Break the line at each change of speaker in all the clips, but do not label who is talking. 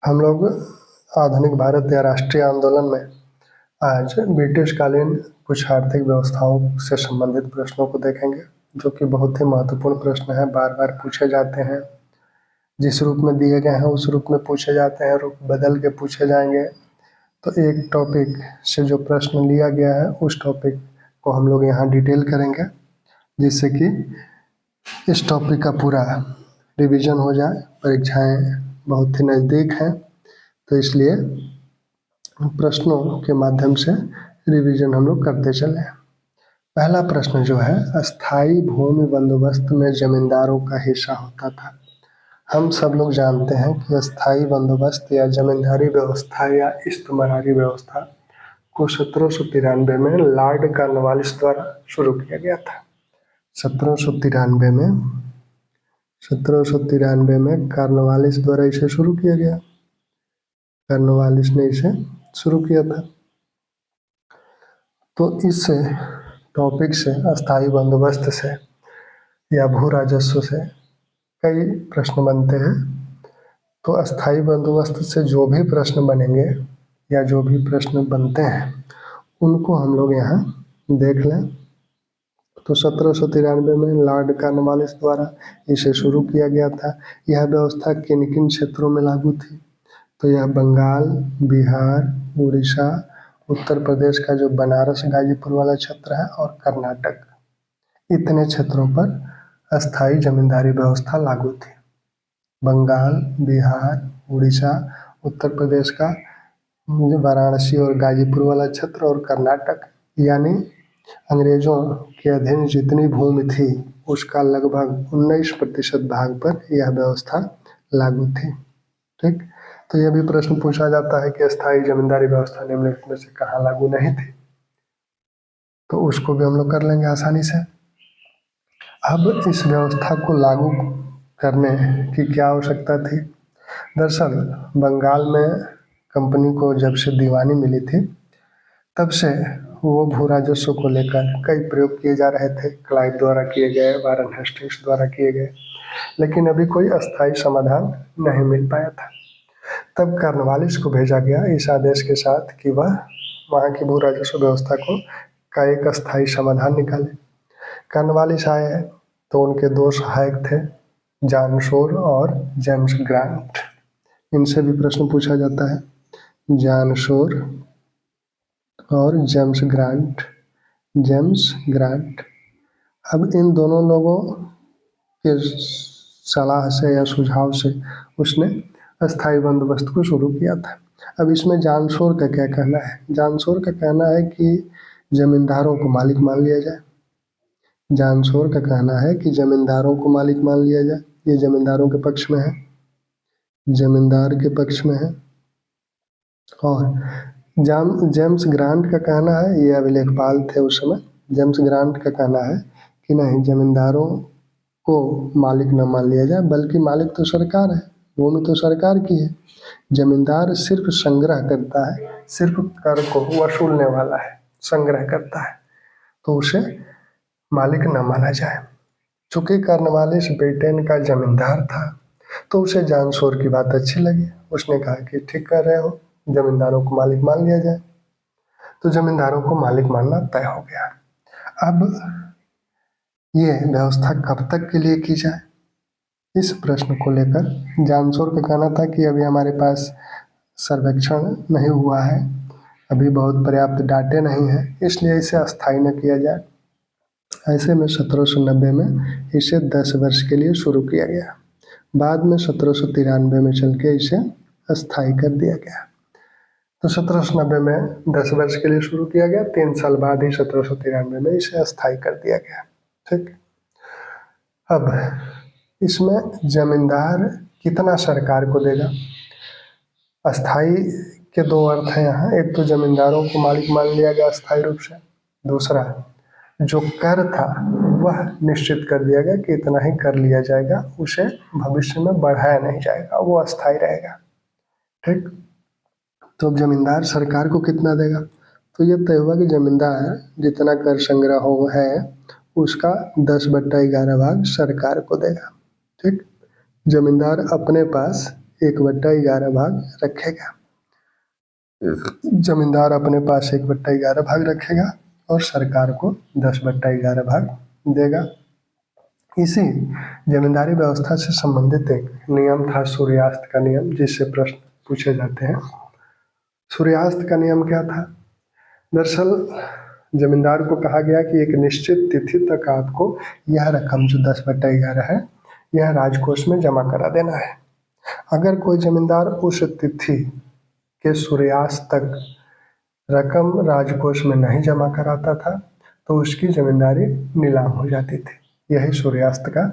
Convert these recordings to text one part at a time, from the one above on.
हम लोग आधुनिक भारत या राष्ट्रीय आंदोलन में आज ब्रिटिश कालीन कुछ आर्थिक व्यवस्थाओं से संबंधित प्रश्नों को देखेंगे, जो कि बहुत ही महत्वपूर्ण प्रश्न है। बार बार पूछे जाते हैं, जिस रूप में दिए गए हैं उस रूप में पूछे जाते हैं, रूप बदल के पूछे जाएंगे। तो एक टॉपिक से जो प्रश्न लिया गया है उस टॉपिक को हम लोग यहाँ डिटेल करेंगे, जिससे कि इस टॉपिक का पूरा रिवीजन हो जाए। परीक्षाएं बहुत ही नज़दीक हैं, तो इसलिए प्रश्नों के माध्यम से रिवीजन हम लोग करते चले। पहला प्रश्न जो है, अस्थाई भूमि बंदोबस्त में जमींदारों का हिस्सा होता था। हम सब लोग जानते हैं कि अस्थाई बंदोबस्त या जमींदारी व्यवस्था या इस्तेमारी व्यवस्था को 1793 में लॉर्ड कॉर्नवालिस द्वारा शुरू किया गया था। 1793 में कॉर्नवालिस द्वारा इसे शुरू किया गया। कॉर्नवालिस ने इसे शुरू किया था। तो इस टॉपिक से, अस्थाई बंदोबस्त से या भू राजस्व से कई प्रश्न बनते हैं। तो अस्थाई बंदोबस्त से जो भी प्रश्न बनेंगे या जो भी प्रश्न बनते हैं उनको हम लोग यहाँ देख लें। तो 1793 में लॉर्ड कॉर्नवालिस द्वारा इसे शुरू किया गया था। यह व्यवस्था किन किन क्षेत्रों में लागू थी? तो यह बंगाल, बिहार, उड़ीसा, उत्तर प्रदेश का जो बनारस गाजीपुर वाला क्षेत्र है और कर्नाटक, इतने क्षेत्रों पर अस्थाई जमींदारी व्यवस्था लागू थी। बंगाल, बिहार, उड़ीसा, उत्तर प्रदेश का वाराणसी और गाजीपुर वाला क्षेत्र और कर्नाटक, यानी अंग्रेजों के अधीन जितनी भूमि थी उसका लगभग 19% भाग पर यह व्यवस्था लागू थी। ठीक, तो यह भी प्रश्न पूछा जाता है कि अस्थाई जमींदारी व्यवस्था निम्नलिखित में से कहाँ लागू नहीं थी, तो उसको भी हम लोग कर लेंगे आसानी से। अब इस व्यवस्था को लागू करने की क्या आवश्यकता थी? दरअसल बंगाल में कंपनी को जब से दीवानी मिली थी तब से वो भू राजस्व को लेकर कई प्रयोग किए जा रहे थे। क्लाइव द्वारा किए गए, वारन हेस्टिंग्स द्वारा किए गए, लेकिन अभी कोई अस्थाई समाधान नहीं मिल पाया था। तब कॉर्नवालिस को भेजा गया इस आदेश के साथ कि वह वहाँ की भू राजस्व व्यवस्था का एक अस्थाई समाधान निकाले। कॉर्नवालिस आए तो उनके दो सहायक थे, जॉन शोर और जेम्स ग्रांट। इनसे भी प्रश्न पूछा जाता है, जॉन शोर और जेम्स ग्रांट। अब इन दोनों लोगों के सलाह से या सुझाव से उसने अस्थाई बंदोबस्त को शुरू किया था। अब इसमें जॉन शोर का क्या कहना है? जॉन शोर का कहना है कि जमींदारों को मालिक मान लिया जाए। जॉन शोर का कहना है कि जमींदारों को मालिक मान लिया जाए। ये जमींदारों के पक्ष में है, जमींदार के पक्ष में है। और जेम्स ग्रांट का कहना है, ये अभिलेखपाल थे उस समय, जेम्स ग्रांट का कहना है कि नहीं, जमींदारों को मालिक न मान लिया जाए, बल्कि मालिक तो सरकार है, भूमि तो सरकार की है। जमींदार सिर्फ संग्रह करता है, सिर्फ कर को वसूलने वाला है, संग्रह करता है, तो उसे मालिक न माना जाए। चूंकि कॉर्नवालिस ब्रिटेन का जमींदार था तो उसे जॉन शोर की बात अच्छी लगी। उसने कहा कि ठीक कर रहे हो, जमींदारों को मालिक मान लिया जाए। तो जमींदारों को मालिक मानना तय हो गया। अब ये व्यवस्था कब तक के लिए की जाए, इस प्रश्न को लेकर जॉन शोर का कहना था कि अभी हमारे पास सर्वेक्षण नहीं हुआ है, अभी बहुत पर्याप्त डाटे नहीं है, इसलिए इसे अस्थायी न किया जाए। ऐसे में 1790 में इसे 10 वर्ष के लिए शुरू किया गया। बाद में 1793 में चल के इसे अस्थायी कर दिया गया। तो 1790 में 10 वर्ष के लिए शुरू किया गया, 3 साल बाद ही 1793 में इसे अस्थायी कर दिया गया। ठीक, अब इसमें जमींदार कितना सरकार को देगा? अस्थाई के दो अर्थ हैं यहाँ। एक तो जमींदारों को मालिक मान लिया गया अस्थायी रूप से, दूसरा जो कर था वह निश्चित कर दिया गया कि इतना ही कर लिया जाएगा, उसे भविष्य में बढ़ाया नहीं जाएगा, वो अस्थायी रहेगा। ठीक, तो अब जमींदार सरकार को कितना देगा? तो ये तय हुआ कि जमींदार जितना कर संग्रह हो है उसका 10/11 भाग सरकार को देगा। ठीक, जमींदार अपने पास 1/11 भाग रखेगा। जमींदार अपने पास 1/11 भाग रखेगा और सरकार को 10/11 भाग देगा। इसी जमींदारी व्यवस्था से संबंधित एक नियम था सूर्यास्त का नियम, जिससे प्रश्न पूछे जाते हैं। सूर्यास्त का नियम क्या था? दरअसल जमींदार को कहा गया कि एक निश्चित तिथि तक आपको यह रकम जो 10/11 है यह राजकोष में जमा करा देना है। अगर कोई जमींदार उस तिथि के सूर्यास्त तक रकम राजकोष में नहीं जमा कराता था तो उसकी जमींदारी नीलाम हो जाती थी। यही सूर्यास्त का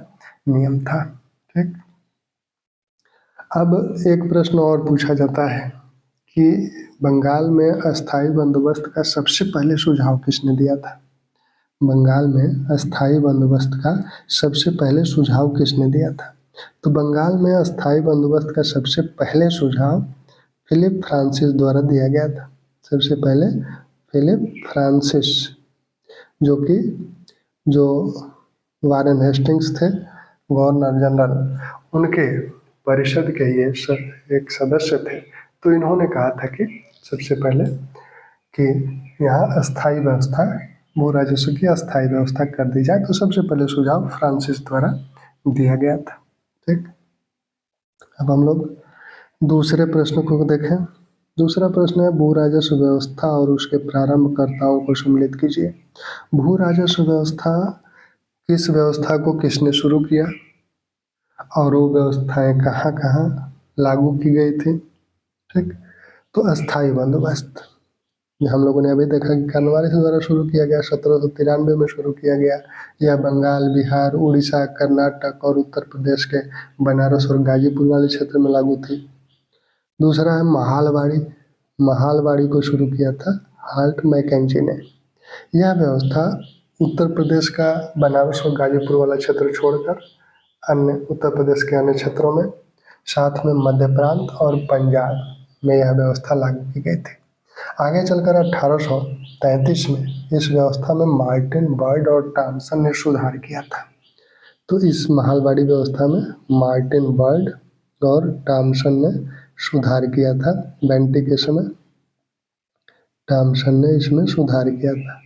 नियम था। ठीक, अब एक प्रश्न और पूछा जाता है कि बंगाल में अस्थाई बंदोबस्त का सबसे पहले सुझाव किसने दिया था? बंगाल में अस्थाई बंदोबस्त का सबसे पहले सुझाव किसने दिया था? तो बंगाल में अस्थाई बंदोबस्त का सबसे पहले सुझाव फिलिप फ्रांसिस द्वारा दिया गया था। सबसे पहले फिलिप फ्रांसिस, जो वारेन हेस्टिंग्स थे गवर्नर जनरल, उनके परिषद के ये एक सदस्य थे। तो इन्होंने कहा था कि सबसे पहले कि यहाँ अस्थाई व्यवस्था, भू राजस्व की अस्थाई व्यवस्था कर दी जाए। तो सबसे पहले सुझाव फ्रांसिस द्वारा दिया गया था। ठीक, अब हम लोग दूसरे प्रश्न को देखें। दूसरा प्रश्न है भू राजस्व व्यवस्था और उसके प्रारंभकर्ताओं को सम्मिलित कीजिए। भू राजस्व व्यवस्था, किस व्यवस्था को किसने शुरू किया और वो व्यवस्थाएं कहाँ कहाँ लागू की गई थी? ठीक, तो अस्थाई बंदोबस्त हम लोगों ने अभी देखा कि कॉर्नवालिस द्वारा शुरू किया गया, 1793 में शुरू किया गया। यह बंगाल, बिहार, उड़ीसा, कर्नाटक और उत्तर प्रदेश के बनारस और गाजीपुर वाले क्षेत्र में लागू थी। दूसरा है महालवाड़ी। महालवाड़ी को शुरू किया था हाल्ट मैकेंजी ने। यह व्यवस्था उत्तर प्रदेश का बनारस और गाजीपुर वाला क्षेत्र छोड़कर अन्य उत्तर प्रदेश के अन्य क्षेत्रों में, साथ में मध्य प्रांत और पंजाब में यह व्यवस्था लागू की गई थी। आगे चलकर 1833 में इस व्यवस्था में मार्टिन बर्ड और टॉमसन ने सुधार किया था। तो इस महालवाड़ी व्यवस्था में मार्टिन बर्ड और टॉमसन ने सुधार किया था। बेंटिक के समय टॉमसन ने इसमें सुधार किया था।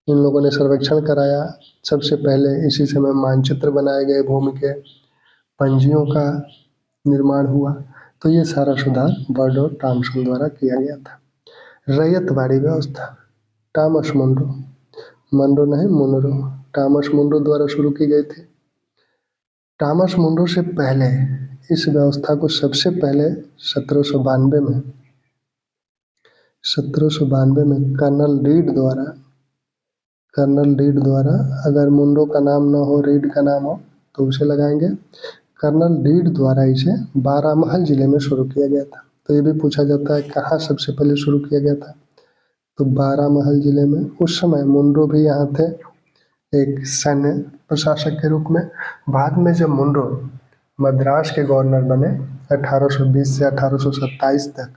इन लोगों ने सर्वेक्षण कराया। सबसे पहले इसी समय मानचित्र बनाए गए, भूमि के पंजियों का निर्माण हुआ। तो ये सारा सुधार बर्ड और टॉमसन द्वारा किया गया था। रैयतवाड़ी व्यवस्था टॉमस मुनरो, मनरो नहीं मुनरो, टॉमस मुनरो द्वारा शुरू की गई थी। टॉमस मुनरो से पहले इस व्यवस्था को सबसे पहले 1792 में कर्नल रीड द्वारा, अगर मुनरो का नाम न हो, रीड का नाम हो तो उसे लगाएंगे। कर्नल रीड द्वारा इसे बारामहल जिले में शुरू किया गया था। तो ये भी पूछा जाता है कहाँ सबसे पहले शुरू किया गया था? तो बारामहल जिले में। उस समय मुनरो भी यहाँ थे एक सैन्य प्रशासक के रूप में। बाद में जब मुनरो मद्रास के गवर्नर बने 1820 से 1827 तक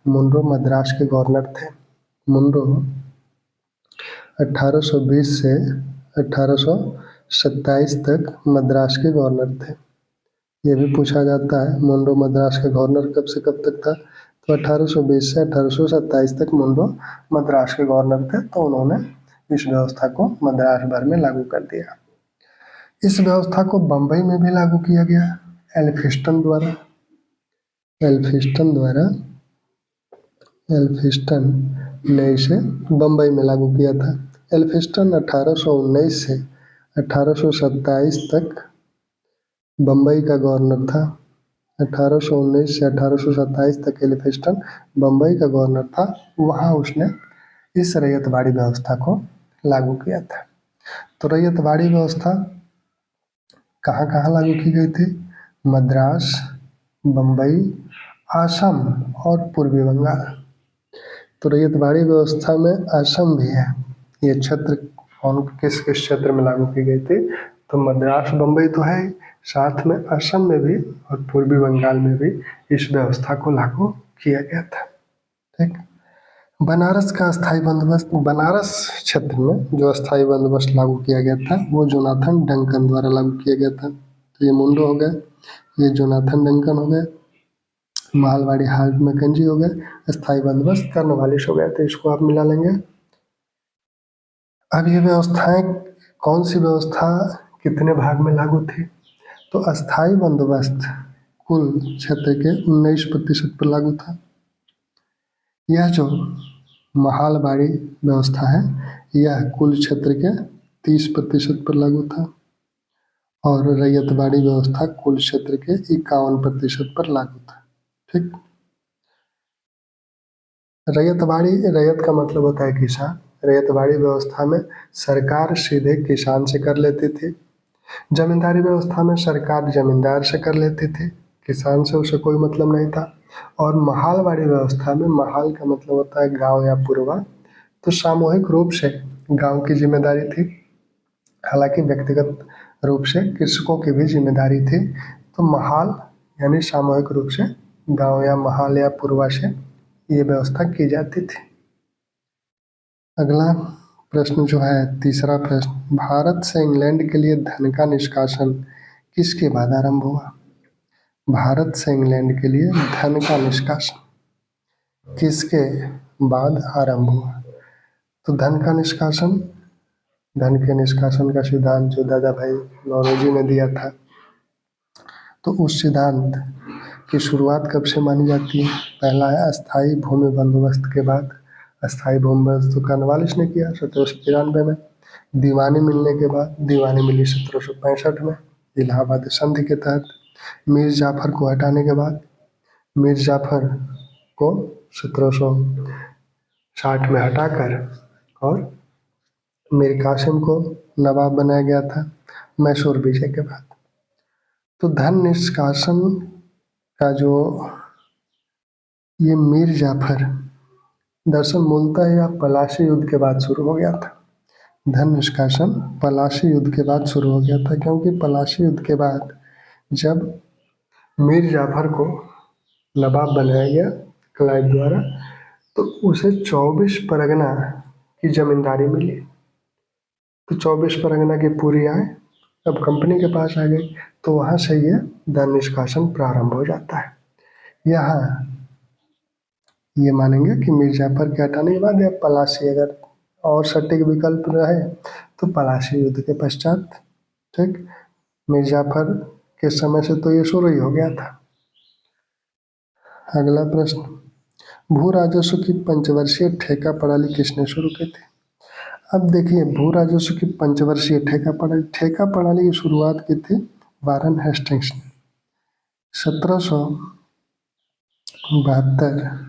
मुनरो मद्रास के गवर्नर थे। मुनरो 1820 से 1827 तक मद्रास के गवर्नर थे। ये भी पूछा जाता है मुनरो मद्रास के गवर्नर कब से कब तक था? तो 1820 से 1827 तक मुनरो मद्रास के गवर्नर थे। तो उन्होंने इस व्यवस्था को मद्रास भर में लागू कर दिया। इस व्यवस्था को बम्बई में भी लागू किया गया एल्फिंस्टन ने इसे बम्बई में लागू किया था। एल्फिंस्टन 1819 से 1827 तक बम्बई का गवर्नर था। 1819 से 1827 तक एल्फिंस्टन बम्बई का गवर्नर था। वहाँ उसने इस रैयतवाड़ी व्यवस्था को लागू किया था। तो रैयतवाड़ी व्यवस्था कहाँ कहाँ लागू की गई थी? मद्रास, बम्बई, असम और पूर्वी बंगाल। तो रैयतवाड़ी व्यवस्था में असम भी है। ये क्षेत्र किस किस क्षेत्र में लागू की गई थी? तो मद्रास, बम्बई तो है, साथ में असम में भी और पूर्वी बंगाल में भी इस व्यवस्था को लागू किया गया था। ठीक, बनारस का अस्थाई बंदोबस्त, बनारस क्षेत्र में जो अस्थाई बंदोबस्त लागू किया गया था वो जोनाथन डंकन द्वारा लागू किया गया था। तो ये मुंडो हो गए, ये जोनाथन डंकन हो गए। मालवाड़ी हार्ट में कंजी हो गया, अस्थाई बंदोबस्त कर्नवालिस हो गया। तो इसको आप मिला लेंगे। अब ये व्यवस्थाएं, कौन सी व्यवस्था कितने भाग में लागू थी? तो अस्थाई बंदोबस्त कुल क्षेत्र के 19% पर लागू था। यह जो महालवाड़ी व्यवस्था है, यह कुल क्षेत्र के 30% पर लागू था। और रैयतवाड़ी व्यवस्था कुल क्षेत्र के 51% पर लागू था। ठीक। रैयतवाड़ी, रैयत का मतलब होता है किसान। रैयतवाड़ी व्यवस्था में सरकार सीधे किसान से कर लेती थी। जमींदारी व्यवस्था में सरकार जमींदार से कर लेती थी, किसान से उसे कोई मतलब नहीं था। और महालवाड़ी व्यवस्था में, महाल का मतलब होता है गांव या पुरवा, तो सामूहिक रूप से गांव की जिम्मेदारी थी। हालांकि व्यक्तिगत रूप से कृषकों की भी जिम्मेदारी थी। तो महाल यानी सामूहिक रूप से गांव या महाल या पुरवा से ये व्यवस्था की जाती थी। अगला प्रश्न जो है, तीसरा प्रश्न, भारत से इंग्लैंड के लिए धन का निष्कासन किसके बाद आरंभ हुआ? भारत से इंग्लैंड के लिए धन का निष्कासन किसके बाद आरंभ हुआ? तो धन का निष्कासन, धन के निष्कासन का सिद्धांत जो दादा भाई नौरोजी ने दिया था, तो उस सिद्धांत की शुरुआत कब से मानी जाती है? पहला है अस्थाई भूमि बंदोबस्त के बाद। अस्थाई भूमि बंदोबस्त कर्नवालिस ने किया 1793 में। दीवानी मिलने के बाद, दीवानी मिली 1765 में इलाहाबाद संधि के तहत। मीर जाफर को हटाने के बाद, मीर जाफर को 1760 में हटाकर और मीर कासिम को नवाब बनाया गया था मैसूर विजय के बाद। तो धन निष्कासन का जो ये मीर जाफर, दरअसल मूलतः यह पलाशी युद्ध के बाद शुरू हो गया था। धन निष्कासन पलाशी युद्ध के बाद शुरू हो गया था, क्योंकि पलाशी युद्ध के बाद जब मीर जाफर को नवाब बनाया गया क्लाइव द्वारा, तो उसे 24 परगना की जमींदारी मिली। तो 24 परगना की पूरी आय अब कंपनी के पास आ गई। तो वहाँ से ये धन निष्कासन प्रारंभ हो जाता है। यहाँ ये मानेंगे कि मीर जाफर के हटाने के बाद या पलाशी, अगर और सटीक विकल्प रहे तो पलाशी युद्ध के पश्चात। ठीक। मीर जाफर के समय से तो ये शुरू ही हो गया था। अगला प्रश्न, भू राजस्व की पंचवर्षीय ठेका प्रणाली किसने शुरू की थी? अब देखिए, भू राजस्व की पंचवर्षीय ठेका प्रणाली की शुरुआत की थी वारन हेस्टिंग्स ने 1772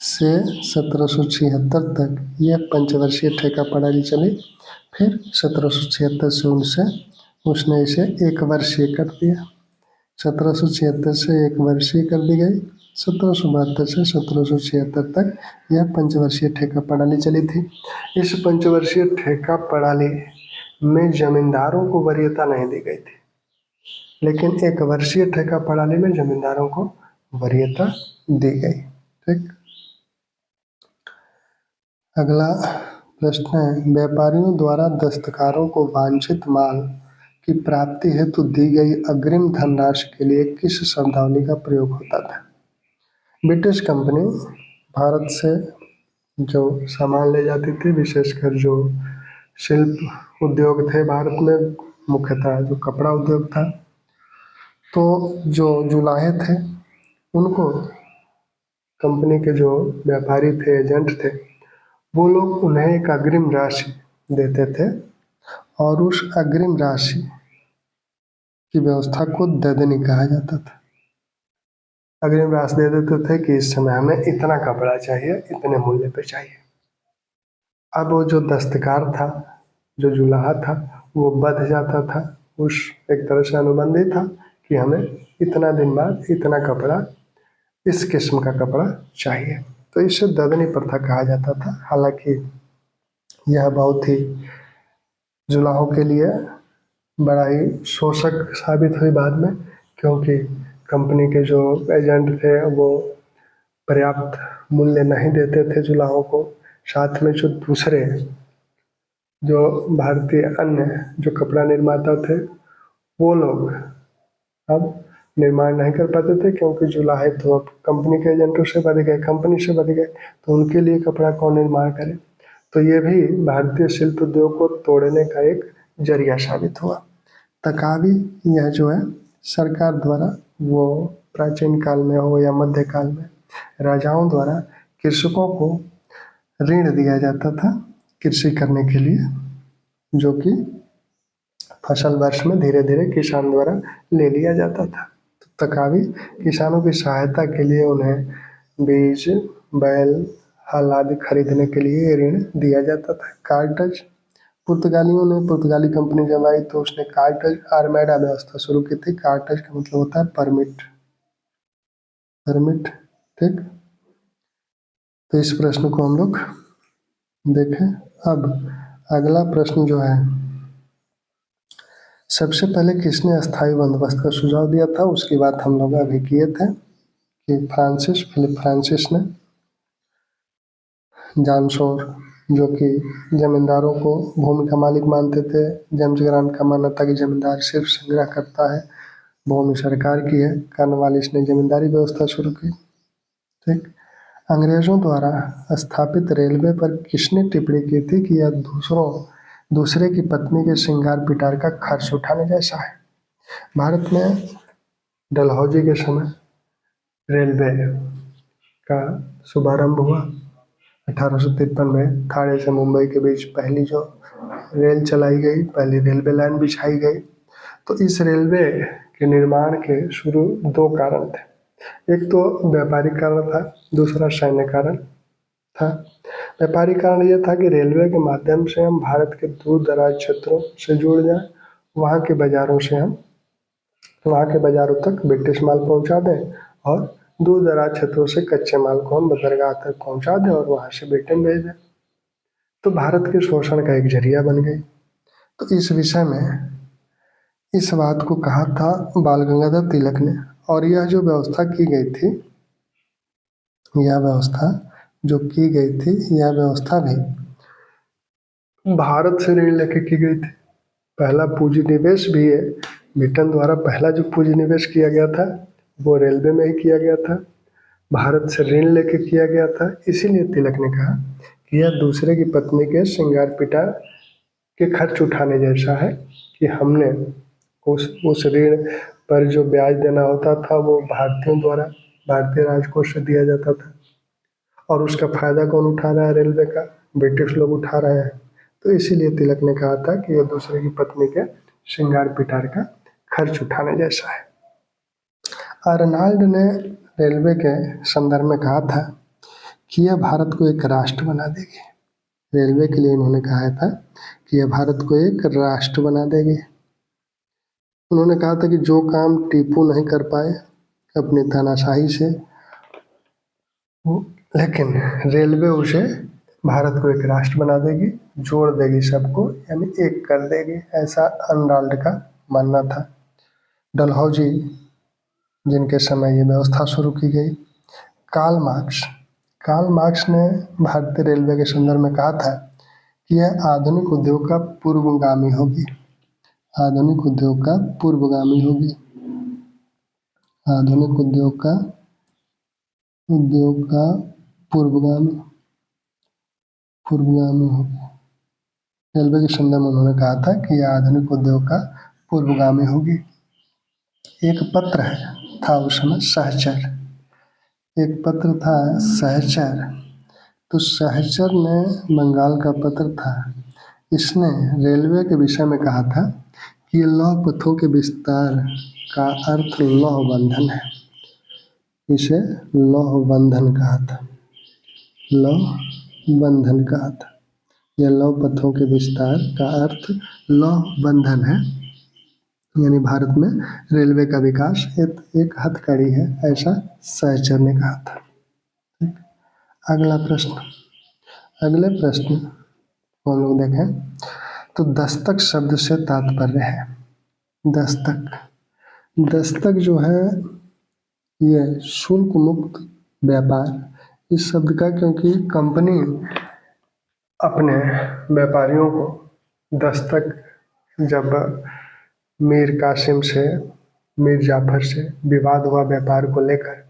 से 1776 तक यह पंचवर्षीय ठेका प्रणाली चली। फिर 1776 से उनसे उसने इसे एक वर्षीय कर दिया। 1776 से एक वर्षीय कर दी गई। 1772 से 1776 तक यह पंचवर्षीय ठेका प्रणाली चली थी। इस पंचवर्षीय ठेका प्रणाली में जमींदारों को वरीयता नहीं दी गई थी, लेकिन एक वर्षीय ठेका प्रणाली में जमींदारों को वरीयता दी गई। ठीक। अगला प्रश्न है, व्यापारियों द्वारा दस्तकारों को वांछित माल की प्राप्ति हेतु दी गई अग्रिम धनराशि के लिए किस शब्दावली का प्रयोग होता था? ब्रिटिश कंपनी भारत से जो सामान ले जाती थी, विशेषकर जो शिल्प उद्योग थे भारत में, मुख्यतः जो कपड़ा उद्योग था, तो जो जुलाहे थे उनको कंपनी के जो व्यापारी थे, एजेंट थे, वो लोग उन्हें एक अग्रिम राशि देते थे और उस अग्रिम राशि की व्यवस्था को ददनी कहा जाता था। अग्रिम राशि दे देते थे कि इस समय हमें इतना कपड़ा चाहिए, इतने मूल्य पे चाहिए। अब वो जो दस्तकार था, जो जुलाहा था, वो बंध जाता था, उस एक तरह से अनुबंधी था कि हमें इतना दिन बाद इतना कपड़ा, इस किस्म का कपड़ा चाहिए। तो इसे ददनी प्रथा कहा जाता था। हालांकि यह बहुत ही जुलाहों के लिए बड़ा ही शोषक साबित हुई बाद में, क्योंकि कंपनी के जो एजेंट थे वो पर्याप्त मूल्य नहीं देते थे जुलाहों को। साथ में जो दूसरे जो भारतीय अन्य जो कपड़ा निर्माता थे, वो लोग अब निर्माण नहीं कर पाते थे, क्योंकि जुलाहे तो अब कंपनी के एजेंटों से बढ़ गए, कंपनी से बढ़ गए, तो उनके लिए कपड़ा कौन निर्माण करे। तो ये भी भारतीय शिल्प उद्योग को तोड़ने का एक जरिया साबित हुआ। तकावी यह जो है सरकार द्वारा, वो प्राचीन काल में हो या मध्य काल में, राजाओं द्वारा कृषकों को ऋण दिया जाता था कृषि करने के लिए, जो कि फसल वर्ष में धीरे धीरे किसान द्वारा ले लिया जाता था। तो तकावी किसानों की सहायता के लिए उन्हें बीज, बैल, हल आदि खरीदने के लिए ऋण दिया जाता था। कार्टज, पुर्तगालियों ने, पुर्तगाली कंपनी जब आई तो उसने कार्टज आर्मेडा व्यवस्था शुरू की थी। कार्टज का मतलब होता है परमिट, परमिट, ठीक। तो इस प्रश्न को हम लोग देखें। अब अगला प्रश्न जो है, सबसे पहले किसने अस्थायी बंदोबस्त का सुझाव दिया था, उसकी बात हम लोग अभी किए थे कि फिलिप फ्रांसिस ने। जॉन शोर, जो कि जमींदारों को भूमि का मालिक मानते थे। जेम्स ग्रांट का मानना था कि जमींदार सिर्फ संग्रह करता है, भूमि सरकार की है। कॉर्नवालिस ने जमींदारी व्यवस्था शुरू की, ठीक। अंग्रेजों द्वारा स्थापित रेलवे पर किसने टिप्पणी की थी कि यह दूसरे की पत्नी के श्रृंगार पिटार का खर्च उठाने जैसा है। भारत में डलहौजी के समय रेलवे का शुभारंभ हुआ 1853 में। थाने से मुंबई के बीच पहली जो रेल चलाई गई, पहली रेलवे लाइन बिछाई गई। तो इस रेलवे के निर्माण के शुरू दो कारण थे। एक तो व्यापारिक कारण था, दूसरा सैन्य कारण था। व्यापारिक कारण यह था कि रेलवे के माध्यम से हम भारत के दूर दराज क्षेत्रों से जुड़ जाएं, वहाँ के बाज़ारों से हम वहाँ के बाज़ारों तक ब्रिटिश माल पहुँचा दें, और दूर दराज क्षेत्रों से कच्चे माल को हम बंदरगाह तक पहुँचा दें और वहाँ से ब्रिटेन भेज दें। तो भारत के शोषण का एक जरिया बन गई। तो इस विषय में इस बात को कहा था बाल गंगाधर तिलक ने। और यह जो व्यवस्था की गई थी, यह व्यवस्था जो की गई थी, यह व्यवस्था भी भारत से ऋण लेके की गई थी। पहला पूंजी निवेश भी है, ब्रिटेन द्वारा पहला जो पूंजी निवेश किया गया था वो रेलवे में ही किया गया था, भारत से ऋण लेके किया गया था। इसीलिए तिलक ने कहा कि यह दूसरे की पत्नी के श्रृंगार पिटार के खर्च उठाने जैसा है, कि हमने उस ऋण पर जो ब्याज देना होता था वो भारतीयों द्वारा भारतीय राजकोष से दिया जाता था, और उसका फायदा कौन उठा रहा है, रेलवे का, ब्रिटिश लोग उठा रहे हैं। तो इसीलिए तिलक ने कहा था कि यह दूसरे की पत्नी के श्रृंगार पिटार का खर्च उठाने जैसा है। आर्नाल्ड ने रेलवे के संदर्भ में कहा था कि यह भारत को एक राष्ट्र बना देगी। रेलवे के लिए उन्होंने कहा था कि यह भारत को एक राष्ट्र बना देगी। उन्होंने कहा था कि जो काम टीपू नहीं कर पाए अपनी तानाशाही से, लेकिन रेलवे उसे भारत को एक राष्ट्र बना देगी, जोड़ देगी सबको, यानी एक कर देगी, ऐसा आर्नाल्ड का मानना था। डलहौजी, जिनके समय ये व्यवस्था शुरू की गई। कार्ल मार्क्स ने भारतीय रेलवे के संदर्भ में कहा था कि यह आधुनिक उद्योग का पूर्वगामी होगी। आधुनिक उद्योग का पूर्वगामी होगी। आधुनिक उद्योग का पूर्वगामी होगी। रेलवे के संदर्भ में उन्होंने कहा था कि यह आधुनिक उद्योग का पूर्वगामी होगी। एक पत्र था उस समय, सहचर, एक पत्र था सहचर। तो सहचर ने बंगाल का पत्र था, इसने रेलवे के विषय में कहा था कि ये लौह पथों के विस्तार का अर्थ लौह बंधन है। इसे लौह बंधन कहा था, लौह बंधन कहा था। यह लौह पथों के विस्तार का अर्थ लौह बंधन है, यानी भारत में रेलवे का विकास एक हथकड़ी है, ऐसा सहचर ने कहा था। अगले प्रश्न को हम लोग देखें तो दस्तक शब्द से तात्पर्य है। दस्तक जो है ये शुल्क मुक्त व्यापार, इस शब्द का, क्योंकि कंपनी अपने व्यापारियों को दस्तक जब मीर कासिम से मीर जाफर से विवाद हुआ व्यापार को लेकर,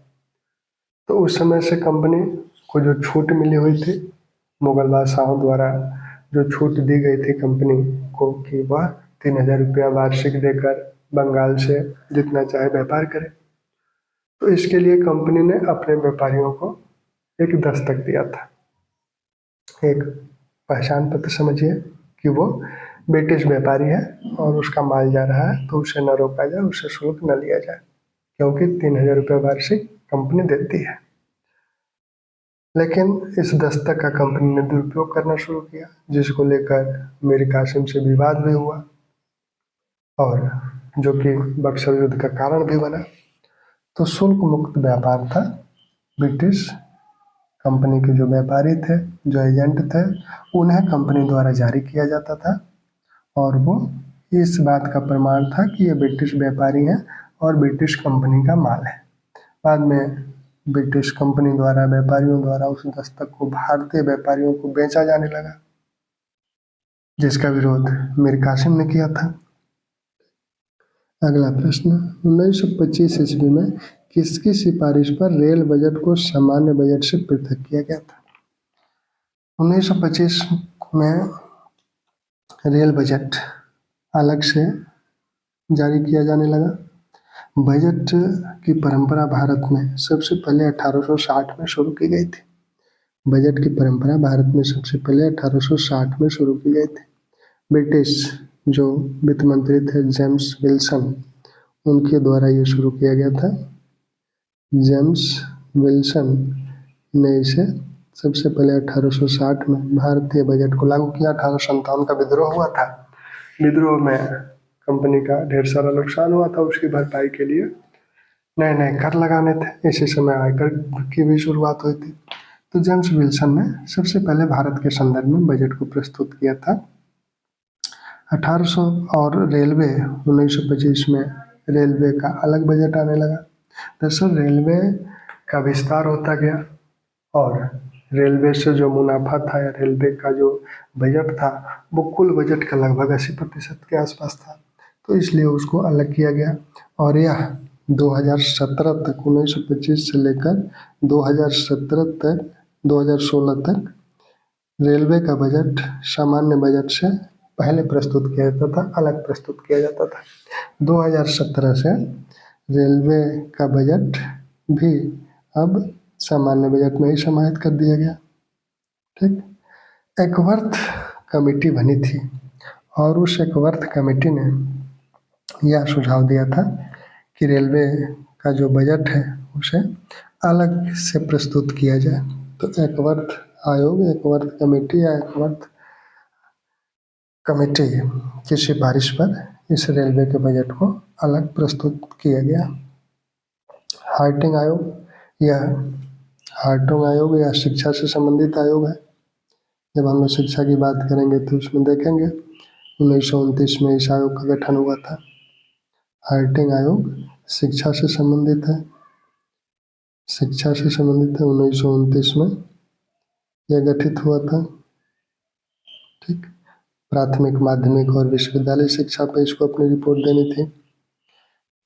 तो उस समय से कंपनी को जो छूट मिली हुई थी मुगल बादशाहों द्वारा, जो छूट दी गई थी कंपनी को कि वह 3,000 रुपया वार्षिक देकर बंगाल से जितना चाहे व्यापार करे, तो इसके लिए कंपनी ने अपने व्यापारियों को एक दस्तक दिया था, एक पहचान पत्र समझिए कि वो ब्रिटिश व्यापारी है और उसका माल जा रहा है तो उसे न रोका जाए, उससे शुल्क न लिया जाए, क्योंकि 3,000 रुपया वार्षिक कंपनी देती है। लेकिन इस दस्तक का कंपनी ने दुरुपयोग करना शुरू किया, जिसको लेकर मीर कासिम से विवाद भी हुआ और जो कि बक्सर युद्ध का कारण भी बना। तो शुल्क मुक्त व्यापार था, ब्रिटिश कंपनी के जो व्यापारी थे, जो एजेंट थे, उन्हें कंपनी द्वारा जारी किया जाता था और वो इस बात का प्रमाण था कि ये ब्रिटिश व्यापारी हैं और ब्रिटिश कंपनी का माल है। बाद में ब्रिटिश कंपनी द्वारा, व्यापारियों द्वारा उस दस्तक को भारतीय व्यापारियों को बेचा जाने लगा, जिसका विरोध मीर कासिम ने किया था। अगला प्रश्न, 1925 ईस्वी में किसकी सिफारिश पर रेल बजट को सामान्य बजट से पृथक किया गया था? 1925 में रेल बजट अलग से जारी किया जाने लगा। बजट की परंपरा भारत में सबसे पहले 1860 में शुरू की गई थी। बजट की परंपरा भारत में सबसे पहले 1860 में शुरू की गई थी। ब्रिटिश जो वित्त मंत्री थे जेम्स विल्सन, उनके द्वारा ये शुरू किया गया था। जेम्स विल्सन ने इसे सबसे पहले 1860 में भारतीय बजट को लागू किया। 1857 का विद्रोह हुआ था। विद्रोह में कंपनी का ढेर सारा नुकसान हुआ था, उसकी भरपाई के लिए नए नए कर लगाने थे। इसी समय आयकर की भी शुरुआत हुई थी। तो जेम्स विल्सन ने सबसे पहले भारत के संदर्भ में बजट को प्रस्तुत किया था। 1800 और रेलवे 1925 में रेलवे का अलग बजट आने लगा। दरअसल रेलवे का विस्तार होता गया और रेलवे से जो मुनाफा था या रेलवे का जो बजट था वो कुल बजट का लगभग 80% के आसपास था, तो इसलिए उसको अलग किया गया और यह 2017 तक, 1925 से लेकर 2016 तक रेलवे का बजट सामान्य बजट से पहले प्रस्तुत किया जाता था, अलग प्रस्तुत किया जाता था। 2017 से रेलवे का बजट भी अब सामान्य बजट में ही समाहित कर दिया गया। ठीक, एकवर्थ कमेटी बनी थी और उस एकवर्थ कमेटी ने यह सुझाव दिया था कि रेलवे का जो बजट है उसे अलग से प्रस्तुत किया जाए। तो एकवर्थ आयोग, एकवर्थ कमेटी या एकवर्थ कमेटी की सिफारिश पर इस रेलवे के बजट को अलग प्रस्तुत किया गया। हार्टिंग आयोग, यह हार्टिंग आयोग या शिक्षा से संबंधित आयोग है। जब हम लोग शिक्षा की बात करेंगे तो उसमें देखेंगे 1929 में इस आयोग का गठन हुआ था। हार्टिंग आयोग शिक्षा से संबंधित है, शिक्षा से संबंधित है। 1929 में यह गठित हुआ था। ठीक, प्राथमिक, माध्यमिक और विश्वविद्यालय शिक्षा पर इसको अपनी रिपोर्ट देनी थी।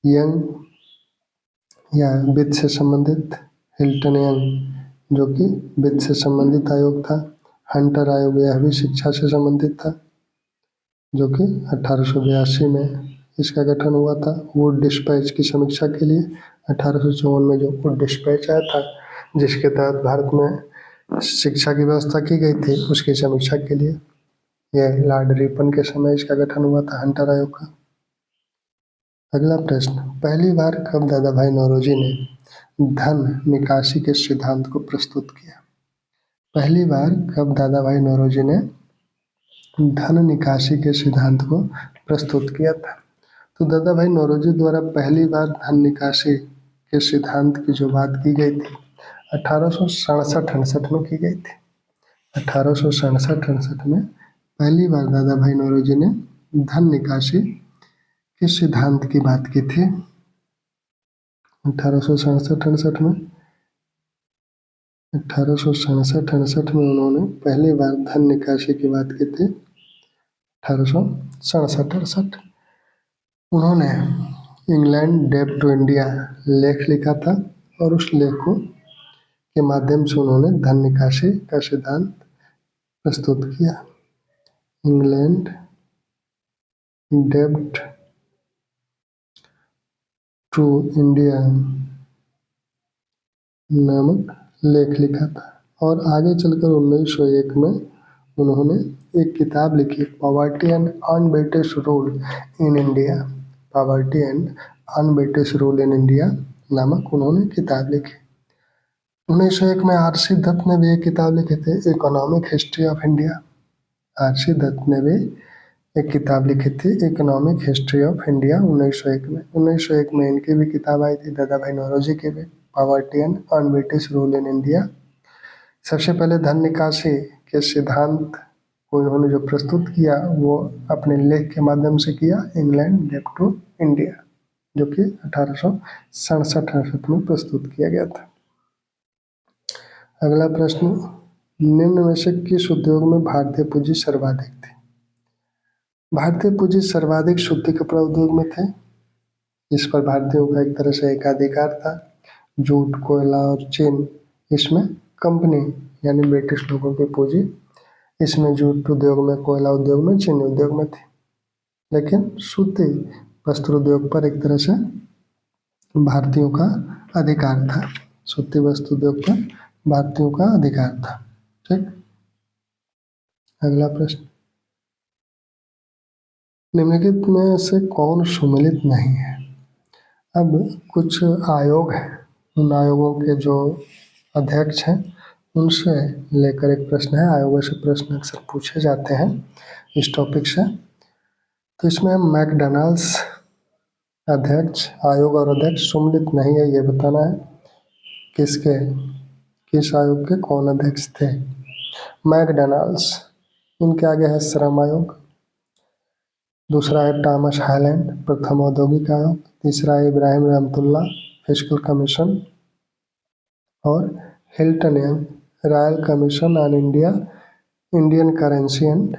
यंग या वित्त से संबंधित, हिल्टन यंग जो कि वित्त से संबंधित आयोग था। हंटर आयोग, यह भी शिक्षा से संबंधित था, जो कि 1882 में इसका गठन हुआ था। वुड डिस्पैच की समीक्षा के लिए 1854 में जो वुड डिस्पैच आया था, जिसके तहत भारत में शिक्षा की व्यवस्था की गई थी, उसकी समीक्षा के लिए यह लॉर्ड रिपन के समय इसका गठन हुआ था, हंटर आयोग का। अगला प्रश्न, पहली बार कब दादा भाई नौरोजी ने धन निकासी के सिद्धांत को प्रस्तुत किया? पहली बार कब दादा भाई नौरोजी ने धन निकासी के सिद्धांत को प्रस्तुत किया था? तो दादा भाई नौरोजी द्वारा पहली बार धन निकासी के सिद्धांत की जो बात की गई थी 1867-68 में की गई थी। 1867-68 में पहली बार दादा भाई नौरोजी ने धन निकासी के सिद्धांत की बात की थी। 1867-68 में 1867-68 में उन्होंने पहली बार धन निकासी की बात की थी। 1867-68 उन्होंने इंग्लैंड डेब्ट टू इंडिया लेख लिखा था और उस लेख को के माध्यम से उन्होंने धन निकासी का सिद्धांत प्रस्तुत किया। इंग्लैंड डेब्ट टू इंडिया नामक लेख लिखा था और आगे चलकर 1901 में उन्होंने एक किताब लिखी, poverty and un-British rule in India. Poverty and un-British rule in India नामक उन्होंने किताब लिखी। 1901 में आर.सी. दत्त ने भी एक किताब लिखी थी, economic history of India. R C. Dutt ने भी एक किताब लिखी थी, इकोनॉमिक हिस्ट्री ऑफ इंडिया, 1901 में। 1901 में इनकी भी किताब आई थी, दादा भाई नौरोजी की भी, poverty and un-British rule in India. सबसे पहले धन निकासी के सिद्धांत को इन्होंने जो प्रस्तुत किया वो अपने लेख के माध्यम से किया, इंग्लैंड डेब्ट टू इंडिया, जो कि 1867 में प्रस्तुत किया गया था। अगला प्रश्न, निम्न में से किस उद्योग में भारतीय पूंजी सर्वाधिक थी? भारतीय पूंजी सर्वाधिक सूती कपड़ा उद्योग में थे। इस पर भारतीयों का एक तरह से एकाधिकार था। जूट, कोयला और चीन, इसमें कंपनी यानी ब्रिटिश लोगों की पूंजी इसमें जूट उद्योग में, कोयला उद्योग में, चीनी उद्योग में थी। लेकिन सूती वस्त्र उद्योग पर एक तरह से भारतीयों का अधिकार था। सूती वस्त्र उद्योग पर भारतीयों का अधिकार था। ठीक, अगला प्रश्न, निम्नलिखित में से कौन सुमेलित नहीं है? अब कुछ आयोग हैं, उन आयोगों के जो अध्यक्ष हैं उनसे लेकर एक प्रश्न है। आयोगों से प्रश्न अक्सर पूछे जाते हैं इस टॉपिक से। तो इसमें मैकडॉनल्ड्स अध्यक्ष, आयोग और अध्यक्ष सुमेलित नहीं है, ये बताना है किसके, किस आयोग के कौन अध्यक्ष थे। मैकडॉनल्ड्स, इनके आगे है श्रम आयोग, दूसरा है टॉमस हाईलैंड, प्रथम औद्योगिक आयोग, तीसरा है इब्राहिम रहमतुल्लाह, फिस्कल कमीशन, और Hilton young, royal commission on India, Indian currency and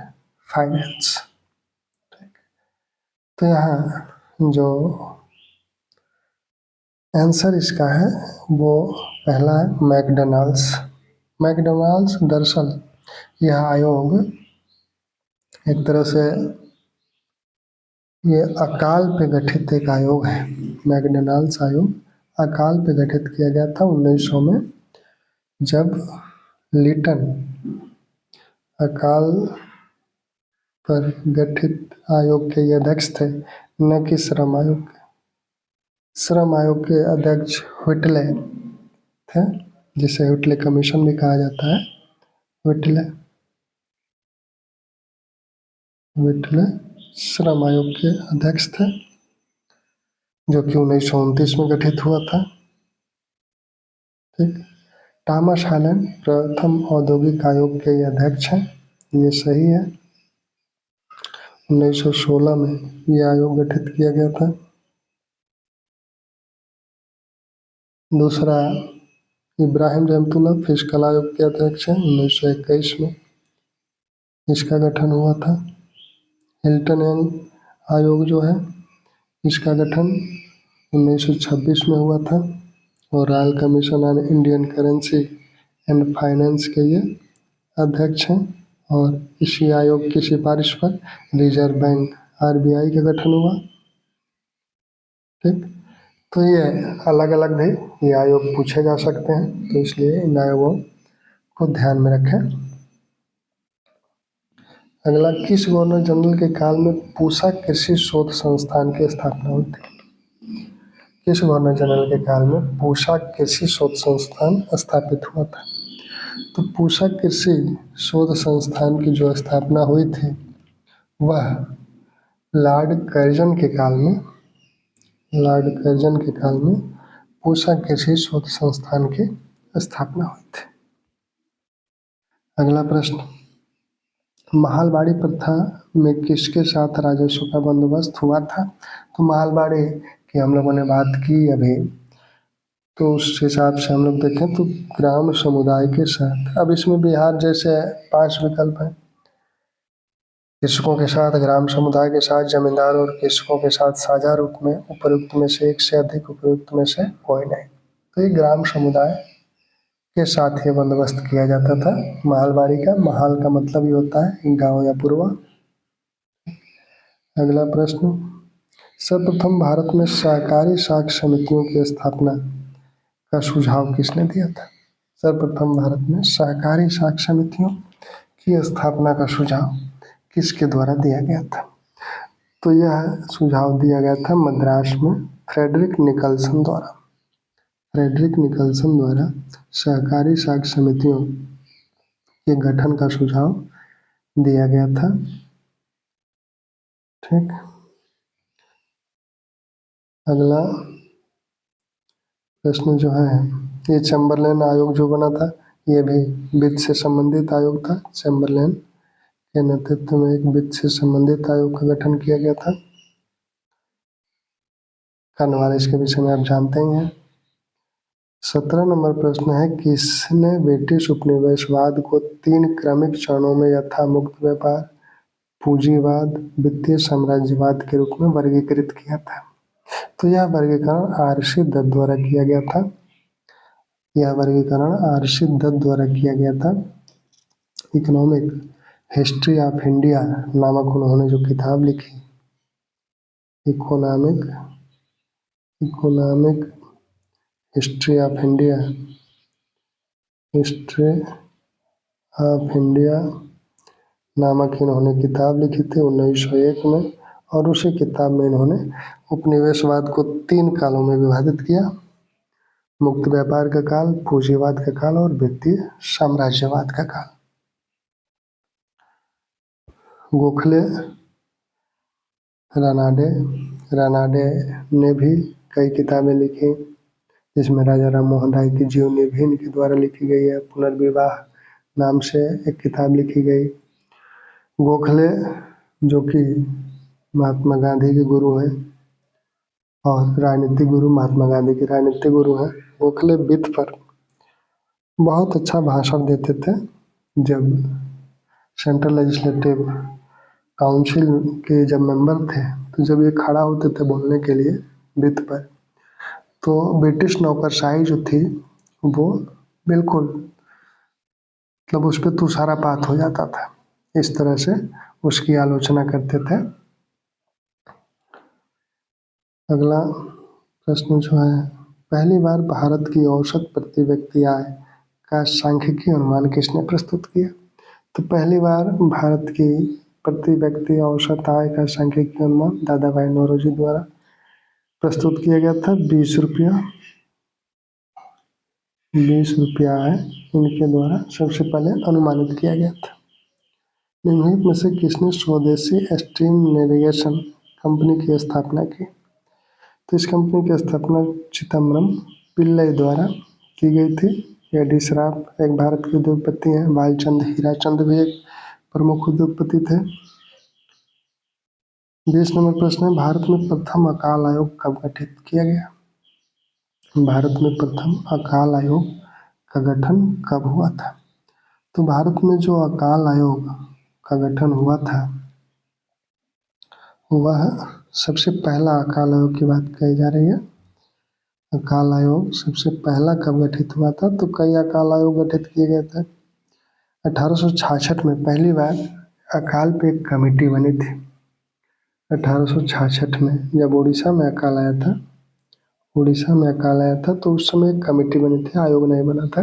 finance. तो यहाँ जो आंसर इसका है वो पहला है मैकडॉनल्ड्स। मैकडॉनल्ड्स दरअसल यह आयोग एक तरह से ये अकाल पे गठित एक आयोग है। मैकडॉनल्ड्स आयोग अकाल पे गठित किया गया था 1900 में, जब लिटन अकाल पर गठित आयोग के अध्यक्ष थे, न कि श्रम आयोग। श्रम आयोग के अध्यक्ष व्हिटले थे, जिसे व्हिटले कमीशन भी कहा जाता है। व्हिटले श्रम आयोग के अध्यक्ष थे, जो कि 1929 में गठित हुआ था। ठीक, टॉमस हाईलैंड प्रथम औद्योगिक आयोग के अध्यक्ष हैं, ये सही है। 1916 में ये आयोग गठित किया गया था। दूसरा इब्राहिम रहमतुल्लाह फिस्कल आयोग के अध्यक्ष हैं, 1921 में इसका गठन हुआ था। हिल्टन यंग आयोग जो है इसका गठन 1926 में हुआ था और royal commission on Indian currency and finance के ये अध्यक्ष हैं। और इसी आयोग की सिफारिश पर रिजर्व बैंक आरबीआई का गठन हुआ। ठीक, तो ये अलग अलग भी ये आयोग पूछे जा सकते हैं, तो इसलिए इन आयोगों को ध्यान में रखें। अगला, किस गवर्नर जनरल के काल में पूसा कृषि शोध संस्थान की स्थापना हुई थी? किस गवर्नर जनरल के काल में पूसा कृषि शोध संस्थान स्थापित हुआ था? तो पूसा कृषि शोध संस्थान की जो स्थापना हुई थी वह लॉर्ड कर्जन के काल में पूसा कृषि शोध संस्थान की स्थापना हुई थी। अगला प्रश्न, महालबाड़ी प्रथा में किसके साथ राजस्व का बंदोबस्त हुआ था? तो महालबाड़ी की हम लोगों ने बात की अभी, तो उस हिसाब से हम लोग देखें तो ग्राम समुदाय के साथ। अब इसमें बिहार जैसे 5 विकल्प हैं, कृषकों के साथ, ग्राम समुदाय के साथ, जमींदार और कृषकों के साथ साझा रूप में उपयुक्त में से एक से अधिक, उपयुक्त में से कोई नहीं। तो ये ग्राम समुदाय के साथ ये बंदोबस्त किया जाता था महलबाड़ी का। महल का मतलब ये होता है गांव या पुरवा। अगला प्रश्न, सर्वप्रथम भारत में सहकारी साख समितियों की स्थापना का सुझाव किसने दिया था? सर्वप्रथम भारत में सहकारी साख समितियों की स्थापना का सुझाव किसके द्वारा दिया गया था? तो यह सुझाव दिया गया था मद्रास में फ्रेडरिक निकल्सन द्वारा। फ्रेडरिक निकल्सन द्वारा सहकारी साख समितियों के गठन का सुझाव दिया गया था। ठीक, अगला प्रश्न जो है, ये चैम्बरलेन आयोग जो बना था, ये भी वित्त से संबंधित आयोग था। चैम्बरलेन के नेतृत्व में एक वित्त से संबंधित आयोग का गठन किया गया था। कॉर्नवालिस के विषय में आप जानते ही हैं। 17 नंबर प्रश्न है, किसने ब्रिटिश उपनिवेशवाद को 3 क्रमिक चरणों में यथा मुक्त व्यापार, पूंजीवाद, वित्तीय साम्राज्यवाद के रूप में वर्गीकृत किया था? तो यह वर्गीकरण आर.सी. दत्त द्वारा किया गया था। यह वर्गीकरण आर.सी. दत्त द्वारा किया गया था। इकोनॉमिक हिस्ट्री ऑफ इंडिया नामक उन्होंने जो किताब लिखी, economic history of India, history of India नामक इन्होंने किताब लिखी थी 1901 में। और उसी किताब में इन्होंने उपनिवेशवाद को 3 कालों में विभाजित किया, मुक्त व्यापार का काल, पूंजीवाद का काल और वित्तीय साम्राज्यवाद का काल। गोखले, रानाडे ने भी कई किताबें लिखी, जिसमें राजा राम मोहन राय की जीवनी भी इनके द्वारा लिखी गई है। पुनर्विवाह नाम से एक किताब लिखी गई। गोखले जो कि महात्मा गांधी के गुरु हैं और राजनीतिक गुरु, महात्मा गांधी के राजनीतिक गुरु हैं। गोखले वित्त पर बहुत अच्छा भाषण देते थे। जब सेंट्रल लेजिस्लेटिव काउंसिल के जब मेंबर थे, तो जब ये खड़ा होते थे बोलने के लिए वित्त पर, तो ब्रिटिश नौकरशाही जो थी वो बिल्कुल मतलब उस पर तुषारापात हो जाता था। इस तरह से उसकी आलोचना करते थे। अगला प्रश्न जो है, पहली बार भारत की औसत प्रति व्यक्ति आय का सांख्यिकीय अनुमान किसने प्रस्तुत किया? तो पहली बार भारत की प्रति व्यक्ति औसत आय का सांख्यिकीय अनुमान दादा भाई नौरोजी द्वारा प्रस्तुत किया गया था। 20 रुपया है इनके द्वारा सबसे पहले अनुमानित किया गया था। निम्नलिखित में से किसने स्वदेशी स्टीम नेविगेशन कंपनी की स्थापना की? तो इस कंपनी की स्थापना चिदम्बरम पिल्लई द्वारा की गई थी। एडी श्रॉफ एक भारत के उद्योगपति हैं। भालचंद हीराचंद भी एक प्रमुख उद्योगपति थे। 20 नंबर प्रश्न है, भारत में प्रथम अकाल आयोग कब गठित किया गया? भारत में प्रथम अकाल आयोग का गठन कब हुआ था? तो भारत में जो अकाल आयोग का गठन हुआ था, वह सबसे पहला अकाल आयोग की बात कही जा रही है। अकाल आयोग सबसे पहला कब गठित हुआ था? तो कई अकाल आयोग गठित किए गए थे। 1866 में पहली बार अकाल पे एक कमेटी बनी थी। 1866 में जब उड़ीसा में अकाल आया था, तो उस समय एक कमेटी बनी थी, आयोग नहीं बना था।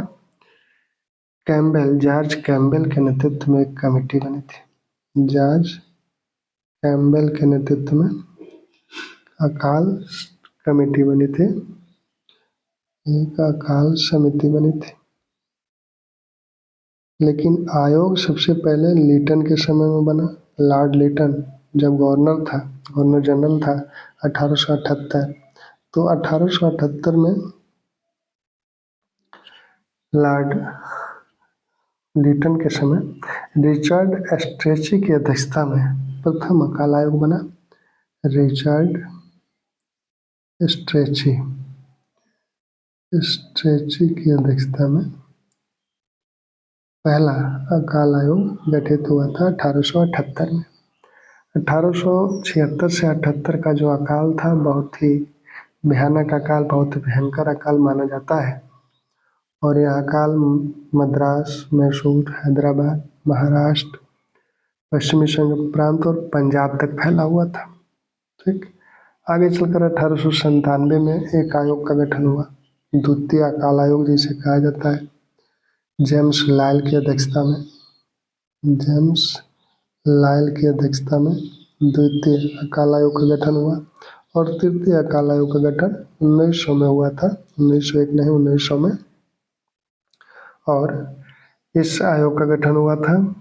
जॉर्ज कैम्बेल के नेतृत्व में एक कमेटी बनी थी। जॉर्ज कैम्बेल के नेतृत्व में अकाल कमेटी बनी थी, एक अकाल समिति बनी थी। लेकिन आयोग सबसे पहले लीटन के समय में बना। लॉर्ड लीटन जब गवर्नर जनरल था 1878, तो 1878 में लॉर्ड लीटन के समय रिचर्ड स्ट्रेची की अध्यक्षता में प्रथम अकाल आयोग बना। रिचर्ड स्ट्रेची की अध्यक्षता में पहला अकाल आयोग गठित हुआ था 1878 में। 1876 से 78 का जो अकाल था बहुत ही भयानक अकाल, बहुत ही भयंकर अकाल माना जाता है। और यह अकाल मद्रास, मैसूर, हैदराबाद, महाराष्ट्र, पश्चिमी संघ प्रांत और पंजाब तक फैला हुआ था। ठीक, आगे चलकर 1897 में एक आयोग का गठन हुआ, द्वितीय अकाल आयोग जिसे कहा जाता है। जेम्स लायल की अध्यक्षता में द्वितीय अकाल आयोग का गठन हुआ और तृतीय अकाल आयोग का गठन 1900 में हुआ था, 1901 नहीं 1900 में। और इस आयोग का गठन हुआ था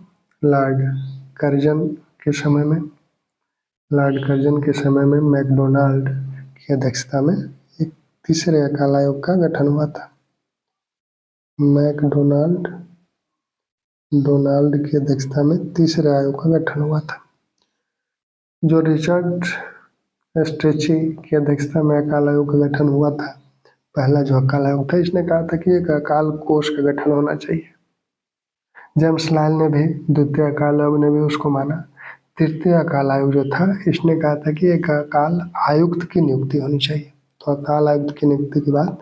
लॉर्ड कर्जन के समय में। लॉर्ड कर्जन के समय में मैकडोनाल्ड की अध्यक्षता में एक तीसरे अकाल आयोग का गठन हुआ था। डोनाल्ड की अध्यक्षता में तीसरे आयोग का गठन हुआ था। जो रिचर्ड स्ट्रेची की अध्यक्षता में अकाल आयोग का गठन हुआ था, पहला जो अकाल आयोग था, इसने कहा था कि एक अकाल कोष का गठन होना चाहिए। जेम्स लायल ने भी, द्वितीय अकाल आयोग ने भी उसको माना। तृतीय अकाल आयोग जो था, इसने कहा था कि एक अकाल आयुक्त की नियुक्ति होनी चाहिए। तो अकाल आयुक्त की नियुक्ति की बात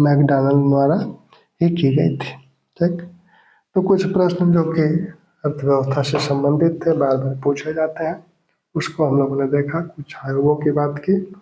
मैकडोनाल्ड द्वारा ही की गई थी। ठीक, तो कुछ प्रश्न जो कि अर्थव्यवस्था से संबंधित थे, बार बार पूछे जाते हैं, उसको हम लोगों ने देखा, कुछ आयोगों की बात की।